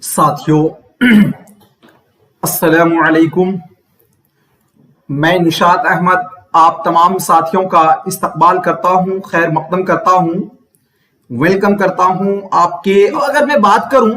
साथियों अस्सलामु अलैकुम। मैं निशात अहमद आप तमाम साथियों का इस्तकबाल करता हूं, खैर मकदम करता हूं, वेलकम करता हूं आपके। तो अगर मैं बात करूं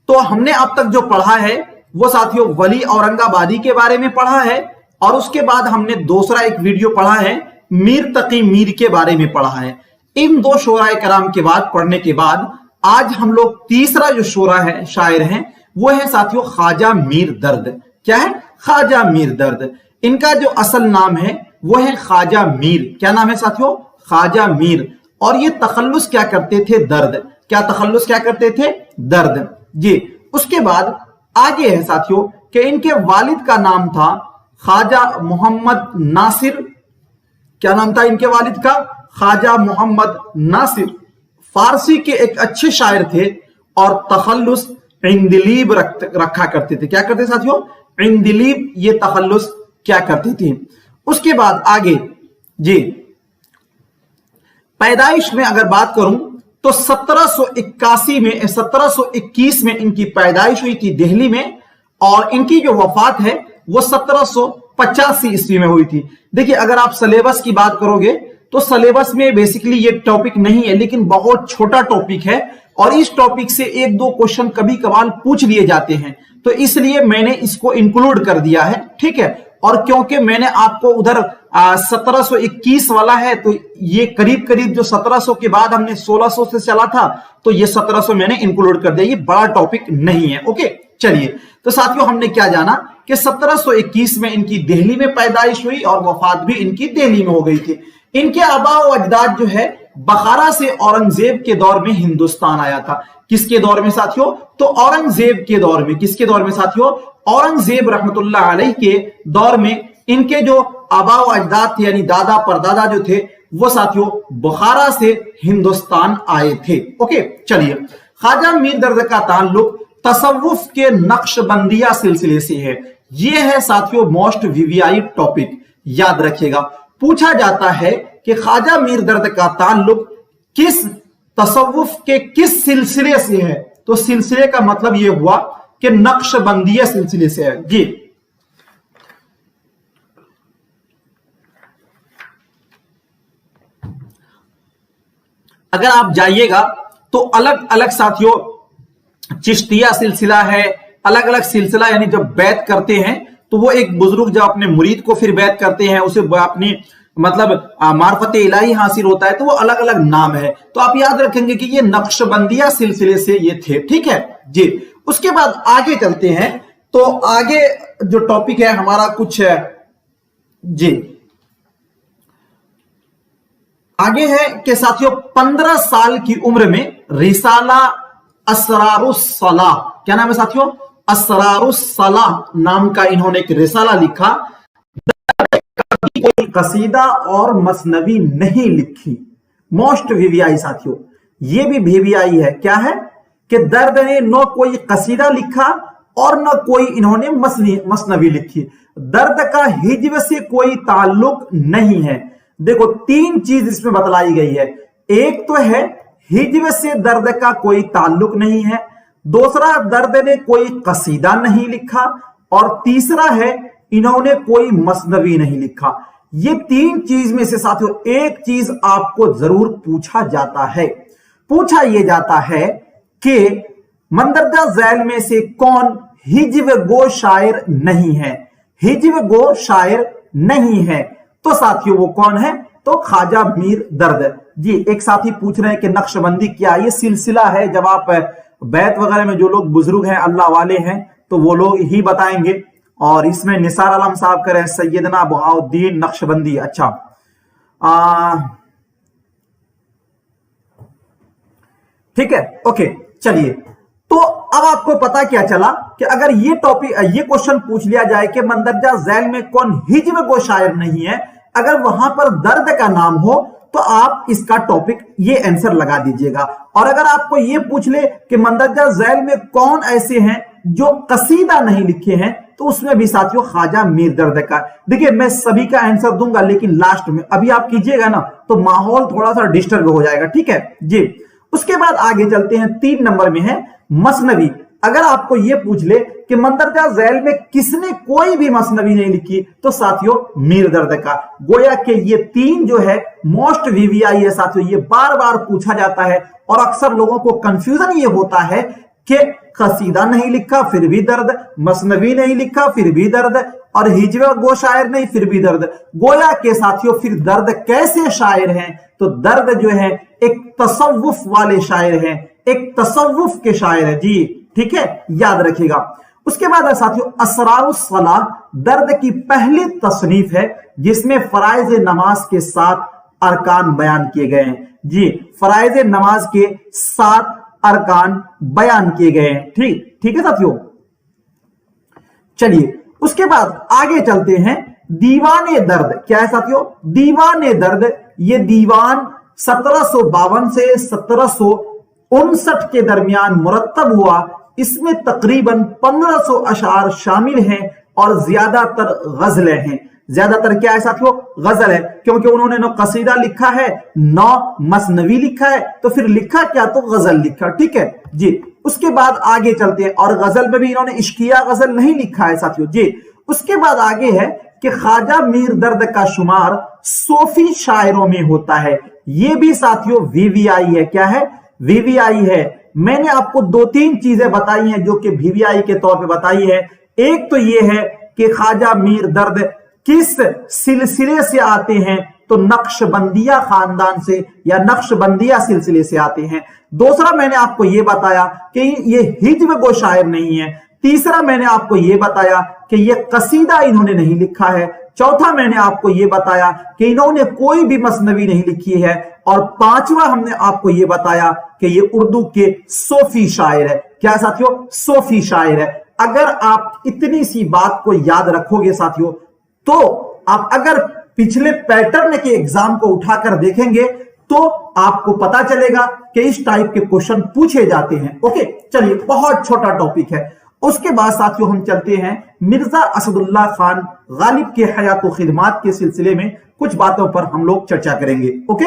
तो हमने अब तक जो पढ़ा है वो साथियों वली औरंगाबादी के बारे में पढ़ा है, और उसके बाद हमने दूसरा एक वीडियो पढ़ा है मीर तकी मीर के बारे में पढ़ा है। इन दो शोराए कराम के बाद पढ़ने के बाद आज हम लोग तीसरा जो शोरा है, शायर हैं, वो है साथियों ख्वाजा मीर दर्द। क्या है? ख्वाजा मीर दर्द। इनका जो असल नाम है वो है ख्वाजा मीर। क्या नाम है साथियों? ख्वाजा मीर। और ये तखल्लुस क्या करते थे? दर्द। क्या तखल्लुस क्या करते थे? दर्द जी। उसके बाद आगे है साथियों कि इनके वालिद का नाम था ख्वाजा मोहम्मद नासिर। क्या नाम था इनके वालिद का? ख्वाजा मोहम्मद नासिर। फारसी के एक अच्छे शायर थे और तखल्लुस इंदिलीब रखा करते थे। क्या करते साथियों? इंदिलीब ये तखल्लुस क्या करते थे। उसके बाद आगे जी, पैदाइश में अगर बात करूं तो 1721 में इनकी पैदाइश हुई थी दिल्ली में, और इनकी जो वफात है वो 1785 ईस्वी में हुई थी। देखिए अगर आप सिलेबस की बात करोगे तो सिलेबस में बेसिकली ये टॉपिक नहीं है, लेकिन बहुत छोटा टॉपिक है और इस टॉपिक से एक दो क्वेश्चन कभी कभार पूछ लिए जाते हैं, तो इसलिए मैंने इसको इंक्लूड कर दिया है। ठीक है। और क्योंकि मैंने आपको उधर 1721 वाला है, तो ये करीब करीब जो 1700 के बाद हमने 1600 से चला था, तो ये 1700 मैंने इंक्लूड कर दिया। ये बड़ा टॉपिक नहीं है। ओके चलिए, तो साथियों हमने क्या जाना कि 1721 में इनकी दिल्ली में पैदाइश हुई और वफात भी इनकी दिल्ली में हो गई थी। इनके आबा व अजदाद जो है बखारा से औरंगजेब के दौर में हिंदुस्तान आया था। किसके दौर में साथियों? तो औरंगजेब के दौर में। किसके दौर में साथियों? औरंगजेब रहमतुल्लाह अलैह के दौर में इनके जो आबा व अजदाद थे, यानी दादा परदादा जो थे, वो साथियों बुखारा से हिंदुस्तान आए थे। ओके चलिए, ख्वाजा मीर दर्द का ताल्लुक तसव्वुफ के नक्शबंदिया सिलसिले से है। यह है साथियों मोस्ट वीवीआई टॉपिक, याद रखिएगा। पूछा जाता है कि ख्वाजा मीर दर्द का ताल्लुक किस तसव्वुफ के किस सिलसिले से है, तो सिलसिले का मतलब यह हुआ कि नक्शबंदिया सिलसिले से है जी। अगर आप जाइएगा तो अलग अलग साथियों चिश्तिया सिलसिला है, अलग अलग सिलसिला, यानी जब बैत करते हैं तो वो एक बुजुर्ग जब अपने मुरीद को फिर बैत करते हैं, उसे अपनी मतलब मार्फत इलाही हासिल होता है, तो वो अलग अलग नाम है। तो आप याद रखेंगे कि ये नक्शबंदिया सिलसिले से ये थे। ठीक है जी। उसके बाद आगे चलते हैं, तो आगे जो टॉपिक है हमारा कुछ जी आगे है कि साथियों 15 साल की उम्र में रिसाला असरारुस सलाह, क्या नाम है साथियों? असरारुस सलाह नाम का इन्होंने एक रिसाला लिखा। कोई कसीदा और मसनवी नहीं लिखी। मोस्ट वीवीआई साथियों, ये भी वीवीआई है। क्या है कि दर्द ने न कोई कसीदा लिखा और न कोई इन्होंने मसनवी लिखी। दर्द का हिज्व से कोई ताल्लुक नहीं है। देखो तीन चीज इसमें बतलाई गई है। एक तो है हिज्व से दर्द का कोई ताल्लुक नहीं है, दूसरा दर्द ने कोई कसीदा नहीं लिखा, और तीसरा है इन्होंने कोई मसनवी नहीं लिखा। ये तीन चीज में से साथियों एक चीज आपको जरूर पूछा जाता है। पूछा यह जाता है कि मंदरजा झैल में से कौन हिज्व गो शायर नहीं है? हिज्व गो शायर नहीं है, तो साथियों वो कौन है? तो ख्वाजा मीर दर्द जी। एक साथी पूछ रहे हैं कि नक्शबंदी क्या? ये सिलसिला है। जब आप बैत वगैरह में जो लोग बुजुर्ग हैं, अल्लाह वाले हैं, तो वो लोग ही बताएंगे। और इसमें निसार आलम साहब कह रहे हैं सैयदना बहाउद्दीन नक्शबंदी। अच्छा ठीक है, ओके चलिए। तो अब आपको पता क्या चला कि अगर ये टॉपिक ये क्वेश्चन पूछ लिया जाए कि मंदरजा झैल में कौन हिज्व गो शायर नहीं है, अगर वहां पर दर्द का नाम हो तो आप इसका टॉपिक ये आंसर लगा दीजिएगा। और अगर आपको ये पूछ ले कि मंदरजा झैल में कौन ऐसे हैं जो कसीदा नहीं लिखे हैं, तो उसमें भी साथियों ख्वाजा मीर दर्द का। देखिए मैं सभी का आंसर दूंगा, लेकिन लास्ट में अभी आप कीजिएगा ना तो माहौल थोड़ा सा डिस्टर्ब हो जाएगा। ठीक है जी। उसके बाद आगे चलते हैं, 3 नंबर में है मसनवी। अगर आपको ये पूछ ले कि मंदरजा झैल में किसने कोई भी मसनवी नहीं लिखी, तो साथियों मीर दर्द का। गोया कि ये तीन जो है मोस्ट वीवीआई है साथियों, ये बार बार पूछा जाता है और अक्सर लोगों को कंफ्यूजन ये होता है कि कसीदा नहीं लिखा फिर भी दर्द, मसनवी नहीं लिखा फिर भी दर्द, और हिजवे गो शायर नहीं फिर भी दर्द। गोया के साथियों फिर दर्द कैसे शायर हैं? तो दर्द जो है एक तसव्वुफ वाले शायर हैं, एक तसव्वुफ के शायर है जी, ठीक है, याद रखिएगा। उसके बाद साथियों असरारुस सलाह दर्द की पहली तसनीफ है जिसमें फराइज नमाज के 7 अरकान बयान किए गए हैं जी, फराइज नमाज के 7 अरकान बयान किए गए हैं। ठीक है साथियों। चलिए उसके बाद आगे चलते हैं। दीवाने दर्द क्या है साथियों? दीवाने दर्द ये दीवान 1752 से 1759 के दरमियान मुरत्तब हुआ। इसमें तकरीबन 1500 अशार शामिल हैं और ज्यादातर गजलें हैं। ज्यादातर क्या है साथियों? गजल है, क्योंकि उन्होंने न कसीदा लिखा है न मसनवी लिखा है, तो फिर लिखा क्या? तो गजल लिखा। ठीक है जी। उसके बाद आगे चलते हैं, और गजल में भी इन्होंने इश्किया गजल नहीं लिखा है साथियों जी। उसके बाद आगे है कि ख्वाजा मीर दर्द का शुमार सूफी शायरों में होता है। यह भी साथियों वीवीआई है। क्या है? वीवीआई है। मैंने आपको 2-3 चीजें बताई हैं जो कि वीवीआई के तौर पे बताई है। एक तो यह है कि ख्वाजा मीर दर्द किस सिलसिले से आते हैं, तो नक्शबंदिया खानदान से या नक्शबंदिया सिलसिले से आते हैं। दूसरा मैंने आपको यह बताया कि ये हिज्व गो शायर नहीं है। तीसरा मैंने आपको यह बताया कि यह कसीदा इन्होंने नहीं लिखा है। चौथा मैंने आपको यह बताया कि इन्होंने कोई भी मसनवी नहीं लिखी है। और पांचवा हमने आपको यह बताया कि ये उर्दू के सूफी शायर है। क्या साथियों? सूफी शायर है। अगर आप इतनी सी बात को याद रखोगे साथियों, तो आप अगर पिछले पैटर्न के एग्जाम को उठाकर देखेंगे तो आपको पता चलेगा कि इस टाइप के क्वेश्चन पूछे जाते हैं। ओके, चलिए, बहुत छोटा टॉपिक है। उसके बाद साथियों हम चलते हैं मिर्जा असदुल्ला खान गालिब के हयात व खिदमात के सिलसिले में कुछ बातों पर हम लोग चर्चा करेंगे। ओके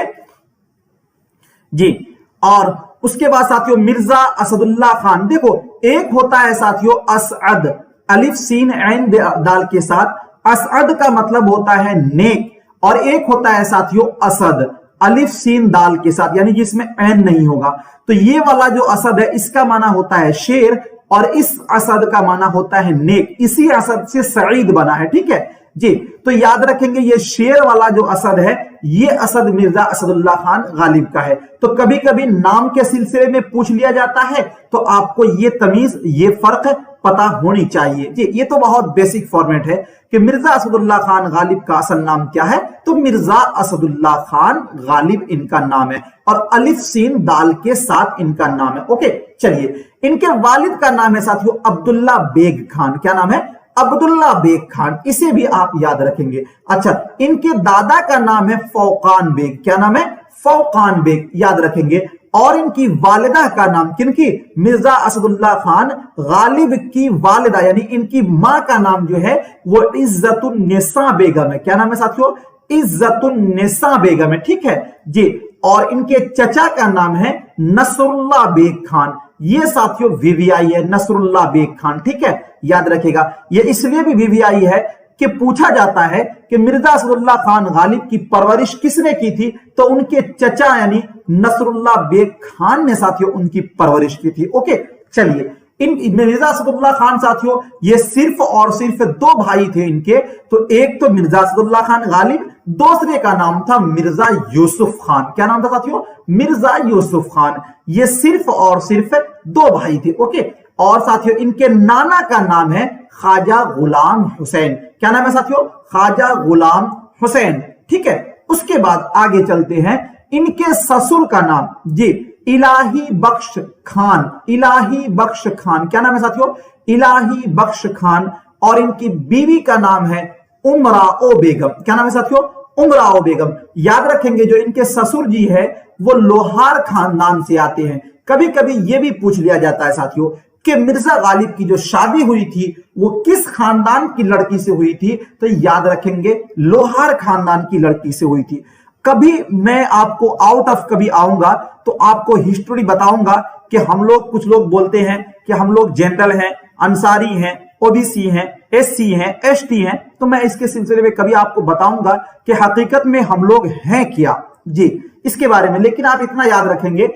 जी। और उसके बाद साथियों मिर्जा असदुल्ला खान, देखो एक होता है साथियों असअद, अलिफ सीन ऐन दाल के साथ। असअद का मतलब होता है नेक, और एक होता है साथियों असद, अलिफ सीन दाल के साथ, यानी जिसमें ऐन नहीं होगा। तो ये वाला जो असद है इसका माना होता है शेर, और इस असद का माना होता है नेक। इसी असद से सईद बना है। ठीक है जी। तो याद रखेंगे ये शेर वाला जो असद है ये असद मिर्जा असदुल्ला खान गालिब का है। तो कभी कभी नाम के सिलसिले में पूछ लिया जाता है, तो आपको ये तमीज, ये फर्क पता होनी चाहिए जी। ये तो बहुत बेसिक फॉर्मेट है कि मिर्जा असदुल्ला खान गालिब का असल नाम क्या है, तो मिर्जा असदुल्ला खान गालिब इनका नाम है, और अलिफ सीन दाल के साथ इनका नाम है। ओके, चलिए। इनके वालिद का नाम है साथियों अब्दुल्ला बेग खान। क्या नाम है? अब्दुल्ला बेग खान। इसे भी आप याद रखेंगे। अच्छा, इनके दादा का नाम है फौकान बेग। क्या नाम है? फौकान बेग, याद रखेंगे। और इनकी वालिदा का नाम, किनकी? मिर्जा असदुल्ला खान गालिब की वालिदा, यानी इनकी मां का नाम जो है वो इज्जतुन्निसा बेगम है। क्या नाम है साथियों? इज्जतुन्निसा बेगम है। ठीक है जी। और इनके चचा का नाम है नसरुल्ला बेग खान। ये साथियों वीवीआई है, नसरुल्ला बेग खान। ठीक है, याद रखिएगा। ये इसलिए भी वीवीआई है कि पूछा जाता है कि मिर्जा असदुल्ला खान गालिब की परवरिश किसने की थी, तो उनके चचा यानी नसरुल्ला बेग खान ने साथियों उनकी परवरिश की थी। ओके, चलिए। इन मिर्जा असदुल्ला खान साथियों ये सिर्फ और सिर्फ 2 भाई थे इनके। तो एक तो मिर्जा असदुल्ला खान गालिब, दूसरे का नाम था मिर्जा यूसुफ खान। क्या नाम था साथियों? मिर्जा यूसुफ खान। ये सिर्फ और सिर्फ 2 भाई थे। ओके। और साथियों इनके नाना का नाम है ख्वाजा गुलाम हुसैन। क्या नाम है साथियों? ख्वाजा गुलाम हुसैन। ठीक है। उसके बाद आगे चलते हैं। इनके ससुर का नाम जी इलाही बख्श खान। इलाही बख्श खान। क्या नाम है साथियों? इलाही बख्श खान। और इनकी बीवी का नाम है उमराओ बेगम। क्या नाम है साथियों? उमराओ बेगम। याद रखेंगे जो इनके ससुर जी है वो लोहार खानदान से आते हैं। कभी कभी यह भी पूछ लिया जाता है साथियों कि मिर्जा गालिब की जो शादी हुई थी वो किस खानदान की लड़की से हुई थी, तो याद रखेंगे लोहार खानदान की लड़की से हुई थी। कभी मैं आपको आउट ऑफ कभी आऊंगा तो आपको हिस्ट्री बताऊंगा कि हम लोग, कुछ लोग बोलते हैं कि हम लोग जनरल हैं, अंसारी हैं, ओबीसी हैं, एससी हैं, एसटी हैं, तो मैं इसके सिलसिले में कभी आपको बताऊंगा कि हकीकत में हम लोग हैं क्या जी, इसके बारे में। लेकिन आप इतना याद रखेंगे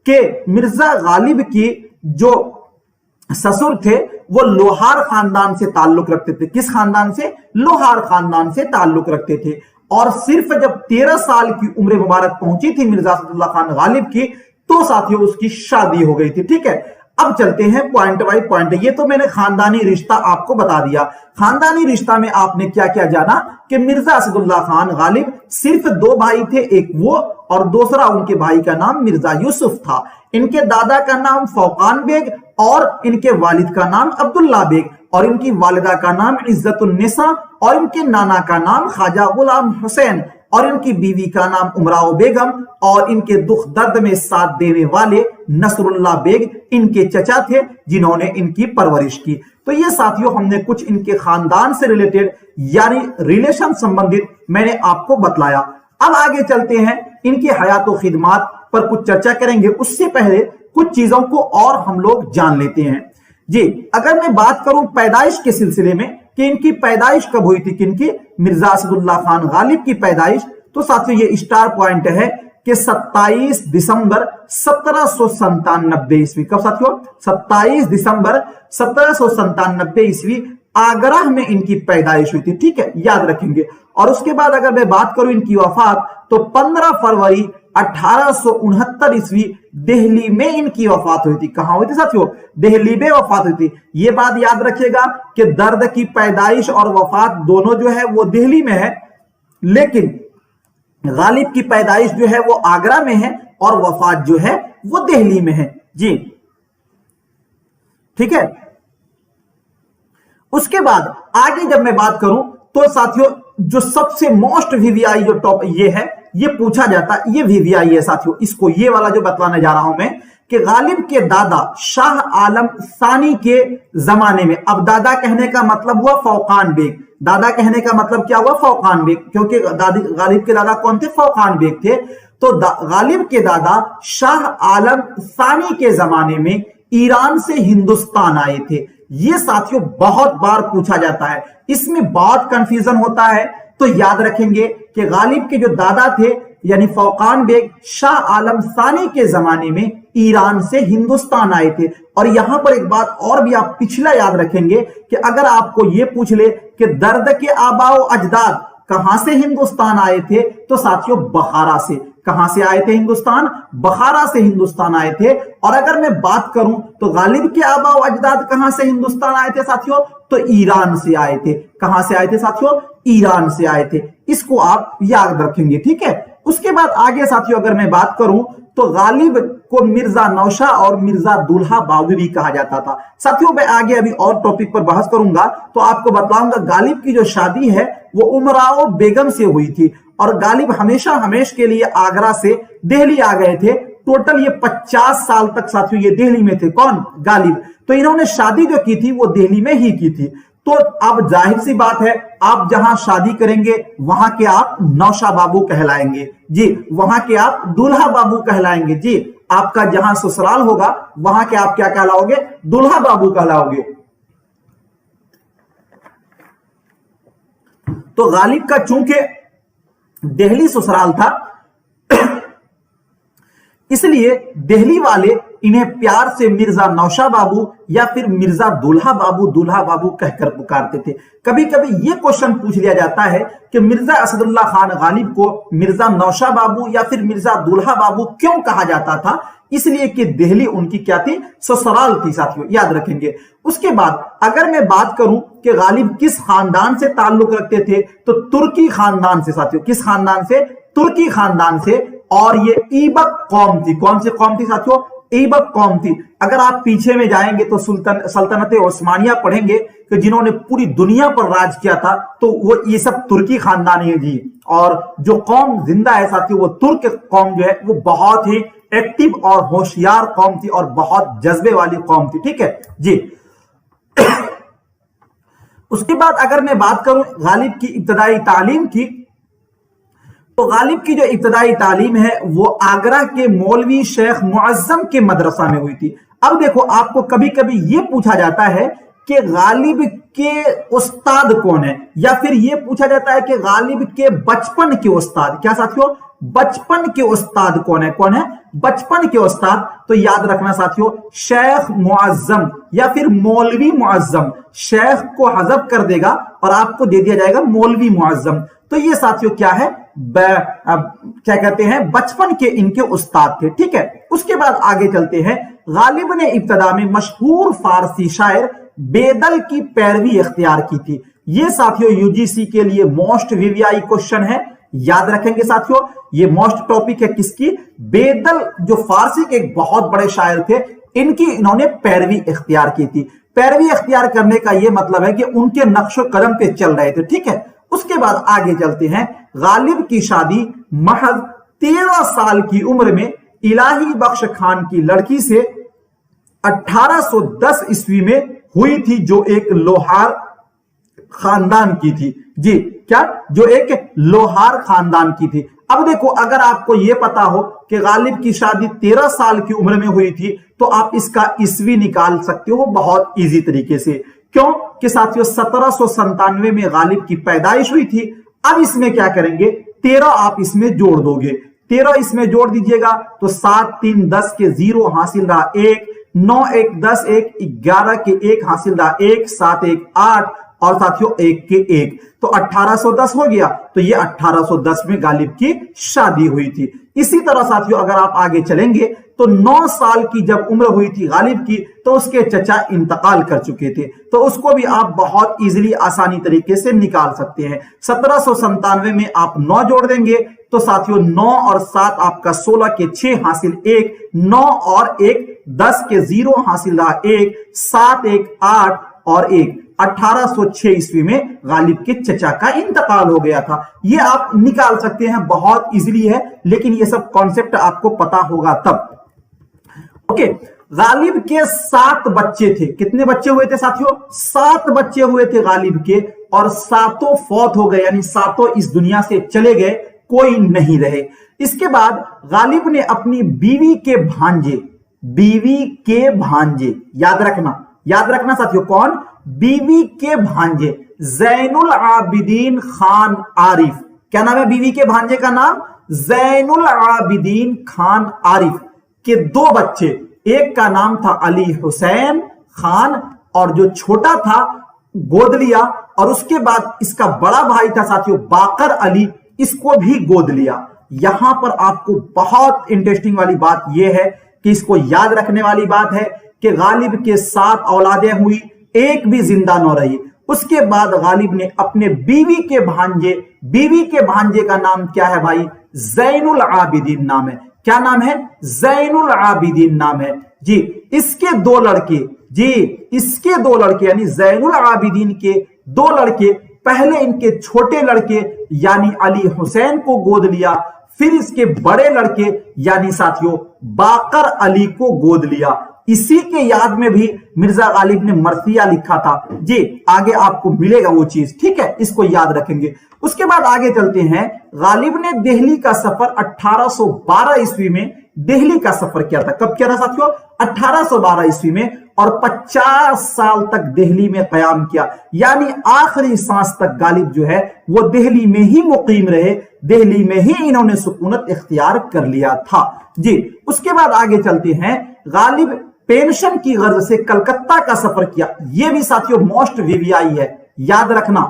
कि मिर्जा गालिब की जो ससुर थे वो लोहार खानदान से ताल्लुक रखते थे। किस खानदान से? लोहार खानदान से ताल्लुक रखते थे। और सिर्फ जब 13 साल की उम्र मुबारक पहुंची थी मिर्जा असदुल्ला खान गालिब की, तो साथियों उसकी शादी हो गई थी। ठीक है, अब चलते हैं पॉइंट बाय पॉइंट। ये तो मैंने खानदानी रिश्ता आपको बता दिया। खानदानी रिश्ता में आपने क्या क्या जाना कि मिर्जा असदुल्ला खान गालिब सिर्फ 2 भाई थे, एक वो और दूसरा उनके भाई का नाम मिर्जा यूसुफ था। इनके दादा का नाम फौकान बेग और इनके वालिद का नाम अब्दुल्ला बेग और इनकी वालिदा का नाम इज्जतुन्निसा और इनके नाना का नाम ख्वाजा गुलाम हुसैन और इनकी बीवी का नाम उमराव बेगम और इनके दुख दर्द में साथ देने वाले नसरुल्ला बेग इनके चचा थे जिन्होंने इनकी परवरिश की। तो ये साथियों हमने कुछ इनके खानदान से रिलेटेड यानी रिलेशन संबंधित मैंने आपको बतलाया। अब आगे चलते हैं, इनकी हयात और खिदमात पर कुछ चर्चा करेंगे। उससे पहले कुछ चीजों को और हम लोग जान लेते हैं जी। अगर मैं बात करूं पैदाइश के सिलसिले में कि इनकी पैदाइश कब हुई थी, किनकी? मिर्जा असदुल्ला खान गालिब की पैदाइश, तो साथियों ये स्टार पॉइंट है कि 27 दिसंबर 1797 ईस्वी। कब साथियों? 27 दिसंबर 1797 ईस्वी आगरा में इनकी पैदाइश हुई थी। ठीक है, याद रखेंगे। और उसके बाद अगर मैं बात करूं इनकी वफात, तो 15 फरवरी 1869 ईस्वी दिल्ली में इनकी वफात हुई थी। कहां हुई थी साथियों? दिल्ली में वफात हुई थी। यह बात याद रखिएगा कि दर्द की पैदाइश और वफात दोनों जो है वो दिल्ली में है, लेकिन गालिब की पैदाइश जो है वो आगरा में है और वफात जो है वो दिल्ली में है जी। ठीक है, उसके बाद आगे जब मैं बात करूं तो साथियों जो सबसे मोस्ट वीवीआई जो टॉप ये है, ये पूछा जाता है, ये वीवीआई है साथियों। इसको ये वाला जो बतलाने जा रहा हूं मैं कि गालिब के दादा शाह आलम सानी के जमाने में, अब दादा कहने का मतलब हुआ फौकान बेग, दादा कहने का मतलब क्या हुआ? फौकान बेग, क्योंकि गालिब के दादा कौन थे? फौकान बेग थे। तो गालिब के दादा शाह आलम सानी के जमाने में ईरान से हिंदुस्तान आए थे। ये साथियों बहुत बार पूछा जाता है, इसमें बहुत कंफ्यूजन होता है। तो याद रखेंगे कि गालिब के जो दादा थे यानी फौकान बेग शाह आलम सानी के जमाने में ईरान से हिंदुस्तान आए थे। और यहां पर एक बात और भी आप पिछला याद रखेंगे कि अगर आपको यह पूछ ले कि दर्द के आबाओ अजदाद कहां से हिंदुस्तान आए थे, तो साथियों बखारा से। कहां से आए थे हिंदुस्तान? बखारा से हिंदुस्तान आए थे। और अगर मैं बात करूं तो गालिब के आबाओ अजदाद कहां से हिंदुस्तान आए थे साथियों? तो ईरान से आए थे। कहां से आए थे साथियों? ईरान से आए थे। इसको आप याद रखेंगे। ठीक है, उसके बाद आगे साथियों अगर मैं बात करूं तो गालिब को मिर्जा नौशा और मिर्जा दुल्हा बाबू भी कहा जाता था। साथियों मैं आगे अभी और टॉपिक पर बहस करूंगा तो आपको बताऊंगा गालिब की जो शादी है वो उमराव बेगम से हुई थी और गालिब हमेशा हमेश के लिए आगरा से दिल्ली आ गए थे। टोटल ये 50 साल तक साथियों ये दिल्ली में थे। कौन? गालिब। तो इन्होंने शादी जो की थी वो दिल्ली में ही की थी। तो अब जाहिर सी बात है आप जहां शादी करेंगे वहां के आप नौशा बाबू कहलाएंगे जी, वहां के आप दूल्हा बाबू कहलाएंगे जी। आपका जहां ससुराल होगा वहां के आप क्या कहलाओगे? दूल्हा बाबू कहलाओगे। तो गालिब का चूंकि दिल्ली ससुराल था इसलिए दिल्ली वाले इन्हें प्यार से मिर्जा नौशा बाबू या फिर मिर्जा दूल्हा बाबू कहकर पुकारते थे। कभी कभी यह क्वेश्चन पूछ लिया जाता है कि मिर्जा असदुल्ला खान गालिब को मिर्जा नौशा बाबू या फिर मिर्जा दूल्हा बाबू क्यों कहा जाता था? इसलिए कि दिल्ली उनकी क्या थी? ससुराल थी साथियों, याद रखेंगे। उसके बाद अगर मैं बात करूं कि गालिब किस खानदान से ताल्लुक रखते थे तो तुर्की खानदान से साथियों। किस खानदान से? तुर्की खानदान से। और ये ईबक कौम थी। कौन सी कौम थी साथियों? ईबक कौम थी। अगर आप पीछे में जाएंगे तो सल्तनत ओस्मानिया पढ़ेंगे कि जिन्होंने पूरी दुनिया पर राज किया था तो वो ये सब तुर्की खानदानी है जी। और जो कौम जिंदा है साथियों वो तुर्क कौम जो है वो बहुत ही एक्टिव और होशियार कौम थी और बहुत जज्बे वाली कौम थी। ठीक है जी। उसके बाद अगर मैं बात करूं गालिब की इब्तदाई तालीम की तो गालिब की जो इब्तदाई तालीम है वो आगरा के मौलवी शेख मुअज्जम के मदरसा में हुई थी। अब देखो, आपको कभी कभी ये पूछा जाता है कि गालिब के उस्ताद कौन है, या फिर ये पूछा जाता है कि गालिब के बचपन के उस्ताद, क्या साथियों, बचपन के उस्ताद कौन है, कौन है बचपन के उस्ताद। तो याद रखना साथियों, शेख मुअज्जम या फिर मौलवी मुअज्जम, शेख को हज़फ कर देगा और आपको दे दिया जाएगा मौलवी मुअज्जम। तो ये साथियों क्या है, क्या कहते हैं, बचपन के इनके उस्ताद थे। ठीक है, उसके बाद आगे चलते हैं। गालिब ने इब्तदा में मशहूर फारसी शायर बेदल की पैरवी इख्तियार की थी। ये साथियों यूजीसी के लिए मोस्ट वीवीआई क्वेश्चन है, याद रखेंगे साथियों। ये मोस्ट टॉपिक है किसकी, बेदल जो फारसी के एक बहुत बड़े शायर थे, इनकी इन्होंने पैरवी इख्तियार की थी। पैरवी इख्तियार करने का यह मतलब है कि उनके नक्शो कदम पे चल रहे थे। ठीक है, उसके बाद आगे चलते हैं। गालिब की शादी महज 13 साल की उम्र में इलाही बख्श खान की लड़की से 1810 ईस्वी में हुई थी, जो एक लोहार खानदान की थी। जी क्या, जो एक लोहार खानदान की थी। अब देखो, अगर आपको यह पता हो कि गालिब की शादी 13 साल की उम्र में हुई थी, तो आप इसका ईस्वी निकाल सकते हो बहुत इजी तरीके से। क्यों कि साथियों 1797 में गालिब की पैदाइश हुई थी। अब इसमें क्या करेंगे, 13 आप इसमें जोड़ दोगे, 13 इसमें जोड़ दीजिएगा तो 7 3 10 के 0 हासिल रहा 1, 9 1 10 1 11 के 1 हासिल रहा 1, 7 1 8 और साथियों 1 के 1, तो 1810 हो गया। तो ये 1810 में गालिब की शादी हुई थी। इसी तरह साथियों अगर आप आगे चलेंगे तो 9 साल की जब उम्र हुई थी गालिब की, तो उसके चचा इंतकाल कर चुके थे, तो उसको भी आप बहुत इजीली आसानी तरीके से निकाल सकते हैं। 1797 में आप 9 जोड़ देंगे तो साथियों 9 और 7 आपका 16 के 6 हासिल 1, 9 और 1 10 के 0 हासिल रहा 1, 7 1 8 और 1, 1806 ईस्वी में गालिब के चचा का इंतकाल हो गया था। ये आप निकाल सकते हैं, बहुत इजीली है, लेकिन ये सब कॉन्सेप्ट आपको पता होगा तब। ओके, गालिब के 7 बच्चे थे। कितने बच्चे हुए थे साथियों, 7 बच्चे हुए थे गालिब के, और 7 फौत हो गए, यानी 7 इस दुनिया से चले गए, कोई नहीं रहे। इसके बाद गालिब ने अपनी बीवी के भांजे, याद रखना साथियों, कौन, बीवी के भांजे ज़ैनुल आबिदीन खान आरिफ। क्या नाम है बीवी के भांजे का नाम, ज़ैनुल आबिदीन खान आरिफ के 2 बच्चे, एक का नाम था अली हुसैन खान और जो छोटा था गोद लिया, और उसके बाद इसका बड़ा भाई था साथियों बाकर अली, इसको भी गोद लिया। यहां पर आपको बहुत इंटरेस्टिंग वाली बात यह है कि इसको याद रखने वाली बात है कि गालिब के 7 औलादें हुई, एक भी जिंदा न रही। उसके बाद गालिब ने अपने बीवी के भांजे का नाम क्या है भाई, ज़ैनुल आबिदीन नाम है। क्या नाम है, ज़ैनुल आबिदीन नाम है जी। इसके 2 लड़के यानी ज़ैनुल आबिदीन के 2 लड़के, पहले इनके छोटे लड़के यानी अली हुसैन को गोद लिया, फिर इसके बड़े लड़के यानी साथियों बाकर अली को गोद लिया। इसी के याद में भी मिर्जा गालिब ने मरसिया लिखा था जी, आगे आपको मिलेगा वो चीज। ठीक है, इसको याद रखेंगे। उसके बाद आगे चलते हैं। गालिब ने दिल्ली का सफर 1812 ईस्वी में दिल्ली का सफर किया था। कब किया था साथियों, 1812 ईस्वी में, और 50 साल तक दिल्ली में कयाम किया, यानी आखिरी सांस तक गालिब जो है वो दिल्ली में ही मुकीम रहे, दिल्ली में ही इन्होंने सुकूनत इख्तियार कर लिया था जी। उसके बाद आगे चलते हैं। गालिब पेंशन की गर्ज से कलकत्ता का सफर किया। यह भी साथियों मोस्ट वीवीआई है, याद रखना।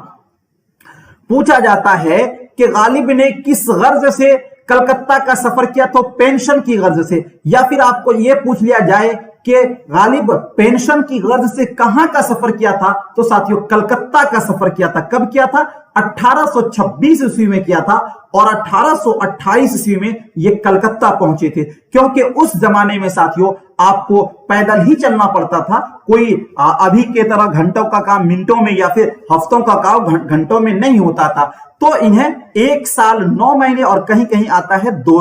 पूछा जाता है कि गालिब ने किस गर्ज से कलकत्ता का सफर किया, तो पेंशन की गर्ज से, या फिर आपको यह पूछ लिया जाए कि गालिब पेंशन की गर्ज से कहां का सफर किया था, तो साथियों कलकत्ता का सफर किया था। कब किया था, 1826 ईस्वी में किया था, और 1828 ईस्वी में ये कलकत्ता पहुंचे थे। क्योंकि उस जमाने में साथियों आपको पैदल ही चलना पड़ता था, कोई अभी के तरह घंटों का काम मिनटों में या फिर हफ्तों का काम घंटों में नहीं होता था। तो इन्हें 1 साल 9 महीने और कहीं कहीं आता है 2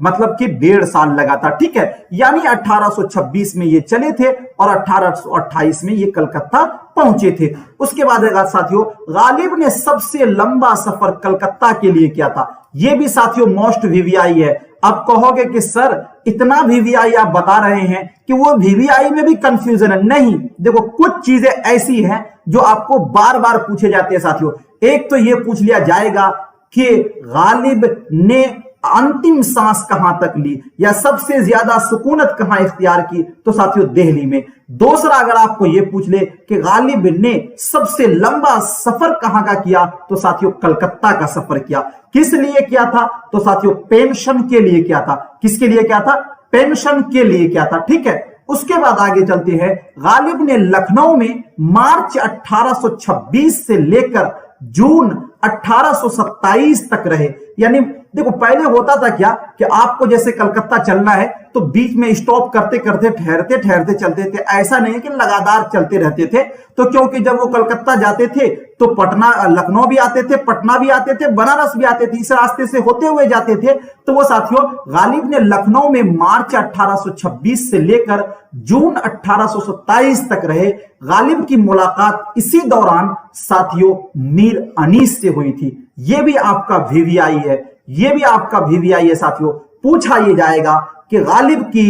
मतलब कि 1.5 साल लगा था। ठीक है, यानी 1826 में ये चले थे और 1828 में ये कलकत्ता पहुंचे थे। उसके बाद साथियों गालिब ने सबसे लंबा सफर कलकत्ता के लिए किया था। ये भी साथियों मोस्ट वीवीआई है। अब कहोगे कि सर इतना वीवीआई आप बता रहे हैं कि वो वीवीआई में भी कंफ्यूजन है। नहीं, देखो कुछ चीजें ऐसी हैं जो आपको बार बार पूछे जाते हैं साथियों। एक तो ये पूछ लिया जाएगा कि गालिब ने अंतिम सांस कहां तक ली या सबसे ज्यादा सुकूनत कहां इख्तियार की, तो साथियों दिल्ली में। दूसरा अगर आपको यह पूछ ले कि गालिब ने सबसे लंबा सफर कहां का किया, तो साथियों कलकत्ता का सफर किया। किस लिए किया था, तो साथियों पेंशन के लिए किया था। किसके लिए किया था, पेंशन के लिए किया था, ठीक है। उसके बाद आगे चलते हैं, गालिब ने लखनऊ में मार्च 1826 से लेकर जून 1827 तक रहे। यानी देखो पहले होता था क्या कि आपको जैसे कलकत्ता चलना है तो बीच में स्टॉप करते करते ठहरते ठहरते चलते थे, ऐसा नहीं कि लगातार चलते रहते थे। तो क्योंकि जब वो कलकत्ता जाते थे तो पटना, लखनऊ भी आते थे, पटना भी आते थे, बनारस भी आते थे, इस रास्ते से होते हुए जाते थे। तो वो साथियों गालिब ने लखनऊ में मार्च 1826 से लेकर जून 1827 तक रहे। गालिब की मुलाकात इसी दौरान साथियों मीर अनीस से हुई थी। ये भी आपका वीवीआई है, ये भी आपका वीवीआई है साथियों। पूछा ये जाएगा कि गालिब की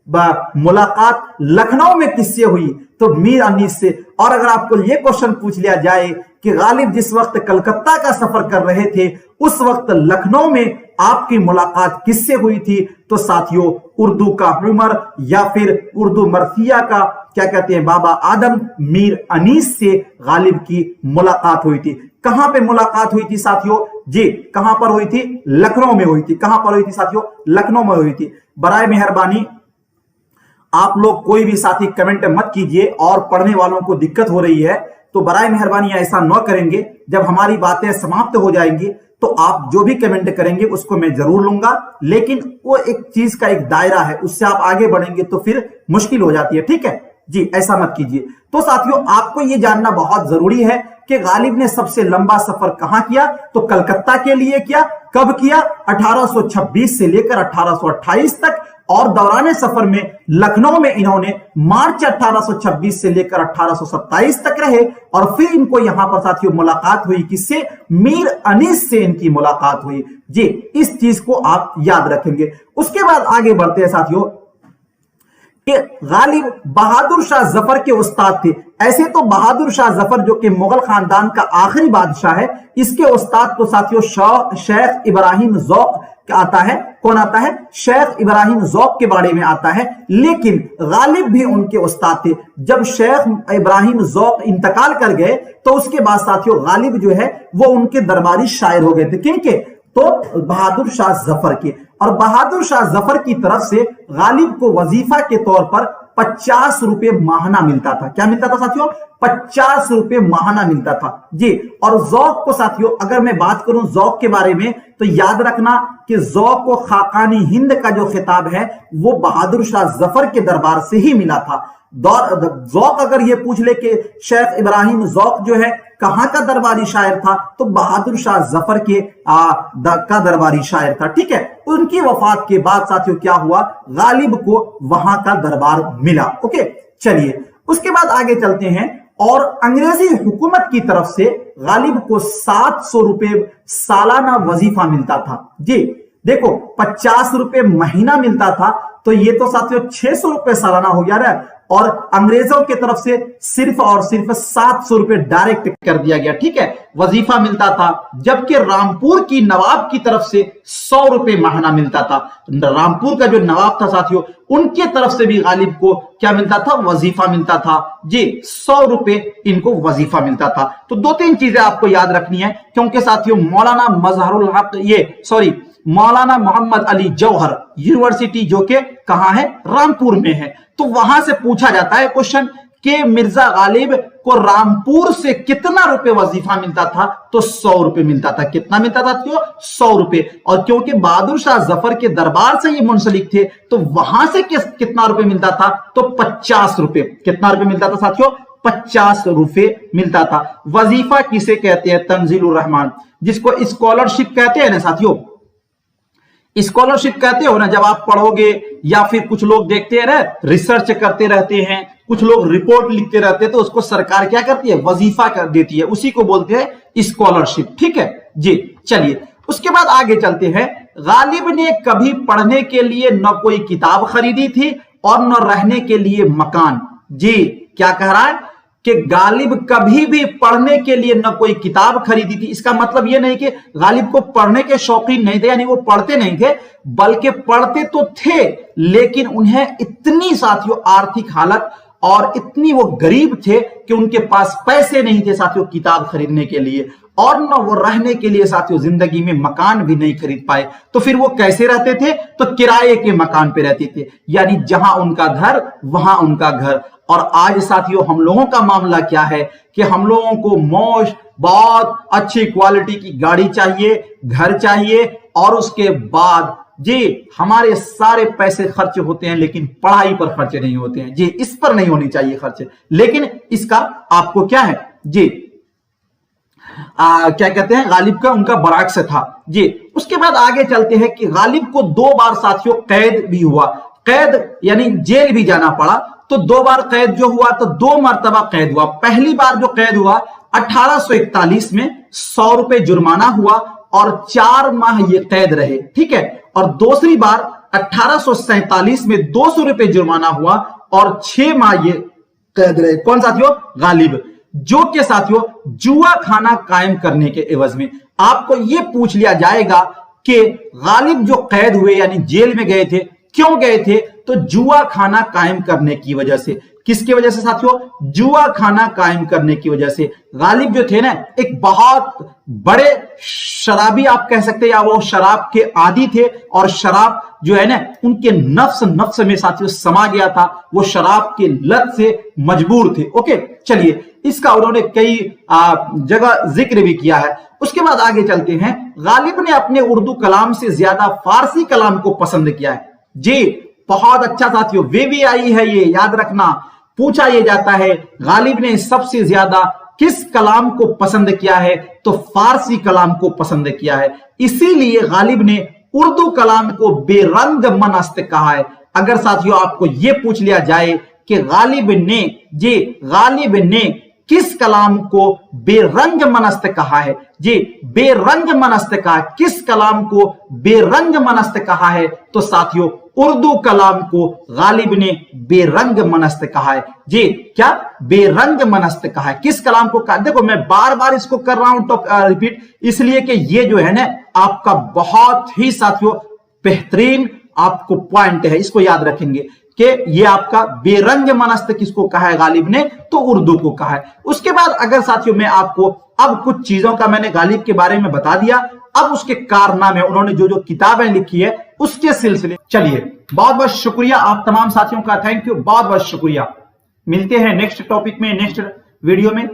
मुलाकात लखनऊ में किससे हुई, तो मीर अनीस से। और अगर आपको यह क्वेश्चन पूछ लिया जाए कि गालिब जिस वक्त कलकत्ता का सफर कर रहे थे उस वक्त लखनऊ में आपकी मुलाकात किससे हुई थी, तो साथियों उर्दू का उमर या फिर उर्दू मरसिया का क्या कहते हैं बाबा आदम मीर अनीस से गालिब की मुलाकात हुई थी। कहां पे मुलाकात हुई थी साथियों, जी कहां पर हुई थी, लखनऊ में हुई थी। कहां पर हुई थी साथियों, लखनऊ में हुई थी। बराए मेहरबानी आप लोग कोई भी साथी कमेंट मत कीजिए, और पढ़ने वालों को दिक्कत हो रही है तो बराए मेहरबानी ऐसा न करेंगे। जब हमारी बातें समाप्त हो जाएंगी तो आप जो भी कमेंट करेंगे उसको मैं जरूर लूंगा, लेकिन वो एक चीज का एक दायरा है, उससे आप आगे बढ़ेंगे तो फिर मुश्किल हो जाती है, ठीक है जी, ऐसा मत कीजिए। तो साथियों आपको ये जानना बहुत जरूरी है कि गालिब ने सबसे लंबा सफर कहां किया, तो कलकत्ता के लिए किया। कब किया, 1826 से लेकर 1828 तक। और दौरान सफर में लखनऊ में इन्होंने मार्च 1826 से लेकर 1827 तक रहे। और फिर इनको यहां पर साथियों मुलाकात हुई किससे, मीर अनीस से इनकी मुलाकात हुई। जी इस चीज को आप याद रखेंगे। उसके बाद आगे बढ़ते हैं साथियों कि गालिब बहादुर शाह जफर के उस्ताद थे। ऐसे तो बहादुर शाह जफर जो कि मुगल खानदान का आखिरी बादशाह है, इसके उस्ताद तो साथियों शेख इब्राहिम ज़ौक़ आता है। कौन आता है, शेख इब्राहिम ज़ौक़ के बारे में आता है। लेकिन गालिब भी उनके उस्ताद थे। जब शेख इब्राहिम ज़ौक़ इंतकाल कर गए तो उसके बाद साथियों गालिब जो है वो उनके दरबारी शायर हो गए थे। किनके, तो बहादुर शाह जफर के। और बहादुर शाह जफर की तरफ से गालिब को वजीफा के तौर पर 50 रुपए माहना मिलता था। क्या मिलता था साथियों, 50 रुपए माहना मिलता था जी। और ज़ौक़ को साथियों अगर मैं बात करूं ज़ौक़ के बारे में तो याद रखना कि ज़ौक़ को खाकानी हिंद का जो खिताब है वो बहादुर शाह जफर के दरबार से ही मिला था। ज़ौक़ अगर ये पूछ ले कि शेख इब्राहिम ज़ौक़ जो है कहां का दरबारी शायर था, तो बहादुर शाह जफर के का दरबारी शायर था, ठीक है। उनकी वफात के बाद साथियों क्या हुआ, गालिब को वहां का दरबार मिला। ओके चलिए उसके बाद आगे चलते हैं। और अंग्रेजी हुकूमत की तरफ से गालिब को 700 रुपए सालाना वजीफा मिलता था जी। देखो 50 रुपए महीना मिलता था तो ये तो साथियों 600 रुपए सालाना हो गया। और अंग्रेजों की तरफ से सिर्फ और सिर्फ 700 रुपए डायरेक्ट कर दिया गया, ठीक है, वजीफा मिलता था। जबकि रामपुर की नवाब की तरफ से 100 रुपए महीना मिलता था। रामपुर का जो नवाब था साथियों उनके तरफ से भी गालिब को क्या मिलता था, वजीफा मिलता था जी। 100 रुपए इनको वजीफा मिलता था। तो 2-3 चीजें आपको याद रखनी है, क्योंकि साथियों मौलाना मजहरुल हक मौलाना मोहम्मद अली जौहर यूनिवर्सिटी जो कि कहां है, रामपुर में है, तो वहां से पूछा जाता है क्वेश्चन कि मिर्जा गालिब को रामपुर से कितना रुपए वजीफा मिलता था, तो 100 रुपए मिलता था। कितना मिलता था साथियों, 100 रुपए। और क्योंकि बहादुर शाह जफर के दरबार से ये मुंसलिक थे तो वहां से कितना रुपए मिलता था, तो 50 रुपए। कितना रुपए मिलता था साथियों, 50 रुपए मिलता था। वजीफा किसे कहते हैं, तंजीलुर रहमान, जिसको स्कॉलरशिप कहते हैं ना साथियों, स्कॉलरशिप कहते हो ना। जब आप पढ़ोगे या फिर कुछ लोग देखते हैं ना, रिसर्च करते रहते हैं, कुछ लोग रिपोर्ट लिखते रहते हैं, तो उसको सरकार क्या करती है, वजीफा कर देती है, उसी को बोलते हैं स्कॉलरशिप, ठीक है जी। चलिए اس کے بعد آگے چلتے ہیں. غالب نے کبھی پڑھنے کے لیے نہ کوئی کتاب خریدی تھی اور نہ رہنے کے لیے مکان. جی کیا کہہ رہا ہے کہ غالب کبھی بھی پڑھنے کے لیے نہ کوئی کتاب خریدی تھی. اس کا مطلب یہ نہیں کہ غالب کو پڑھنے کے شوقین نہیں تھے، یعنی وہ پڑھتے نہیں تھے، بلکہ پڑھتے تو تھے لیکن انہیں اتنی ساتھیوں آرتھک حالت اور اتنی وہ غریب تھے کہ ان کے پاس پیسے نہیں تھے ساتھیوں کتاب خریدنے کے لیے، اور نہ وہ رہنے کے لیے ساتھیوں زندگی میں مکان بھی نہیں خرید پائے. تو پھر وہ کیسے رہتے تھے؟ تو کرائے کے مکان پہ رہتے تھے، یعنی جہاں ان کا گھر وہاں ان کا گھر. اور آج ساتھیوں ہم لوگوں کا معاملہ کیا ہے کہ ہم لوگوں کو موش بہت اچھی کوالٹی کی گاڑی چاہیے، گھر چاہیے، اور اس کے بعد جی ہمارے سارے پیسے خرچ ہوتے ہیں لیکن پڑھائی پر خرچ نہیں ہوتے ہیں. جی اس پر نہیں ہونی چاہیے خرچ، لیکن اس کا آپ کو کیا ہے جی کیا کہتے ہیں غالب کا ان کا برعکس تھا. جی اس کے بعد آگے چلتے ہیں کہ غالب کو 2 بار ساتھیوں قید بھی ہوا. قید یعنی جیل بھی جانا پڑا. تو 2 بار قید جو ہوا تو 2 مرتبہ قید ہوا. پہلی بار جو قید ہوا 1841 میں 100 روپے جرمانہ ہوا اور 4 ماہ یہ قید رہے، ٹھیک ہے. اور دوسری بار 1847 میں 200 روپے جرمانہ ہوا اور 6 ماہ یہ قید رہے. کون ساتھیوں؟ غالب، جو کہ ساتھیوں جوا کھانا قائم کرنے کے عوض میں. آپ کو یہ پوچھ لیا جائے گا کہ غالب جو قید ہوئے یعنی جیل میں گئے تھے، کیوں گئے تھے؟ تو جوا کھانا قائم کرنے کی وجہ سے. کس کی وجہ سے ساتھیوں؟ جوا کھانا قائم کرنے کی وجہ سے. غالب جو تھے نا ایک بہت بڑے شرابی آپ کہہ سکتے ہیں، یا وہ شراب کے عادی تھے، اور شراب جو ہے نا ان کے نفس میں ساتھیوں سما گیا تھا. وہ شراب کے لت سے مجبور تھے. اوکے چلیے، اس کا انہوں نے کئی جگہ ذکر بھی کیا ہے. اس کے بعد آگے چلتے ہیں. غالب نے اپنے اردو کلام سے زیادہ فارسی کلام کو پسند کیا ہے. جی بہت اچھا ساتھیوں، VVI ہے یہ، یاد رکھنا. پوچھا یہ جاتا ہے غالب نے سب سے زیادہ کس کلام کو پسند کیا ہے؟ تو فارسی کلام کو پسند کیا ہے. اسی لیے غالب نے اردو کلام کو بے رنگ منست کہا ہے. اگر ساتھیوں آپ کو یہ پوچھ لیا جائے کہ غالب نے کس کلام کو بے رنگ منست کہا ہے؟ جی بے رنگ منست کہا. کس کلام کو بے رنگ منست کہا ہے؟ تو ساتھیوں اردو کلام کو غالب نے بے رنگ منست کہا ہے. جی کیا بے رنگ منست کہا ہے؟ کس کلام کو کہا؟ دیکھو میں بار بار اس کو کر رہا ہوں ریپیٹ، اس لیے کہ یہ جو ہے نا آپ کا بہت ہی ساتھیوں بہترین آپ کو پوائنٹ ہے. اس کو یاد رکھیں گے کہ یہ آپ کا بے رنگ منست کس کو کہا ہے غالب نے؟ تو اردو کو کہا ہے. اس کے بعد اگر ساتھیوں میں آپ کو اب کچھ چیزوں کا میں نے غالب کے بارے میں بتا دیا، اب اس کے کارنامے انہوں نے جو کتابیں لکھی ہے اس کے سلسلے. چلیے بہت بہت شکریہ آپ تمام ساتھیوں کا، تھینک یو، بہت بہت شکریہ. ملتے ہیں نیکسٹ ٹاپک میں، نیکسٹ ویڈیو میں.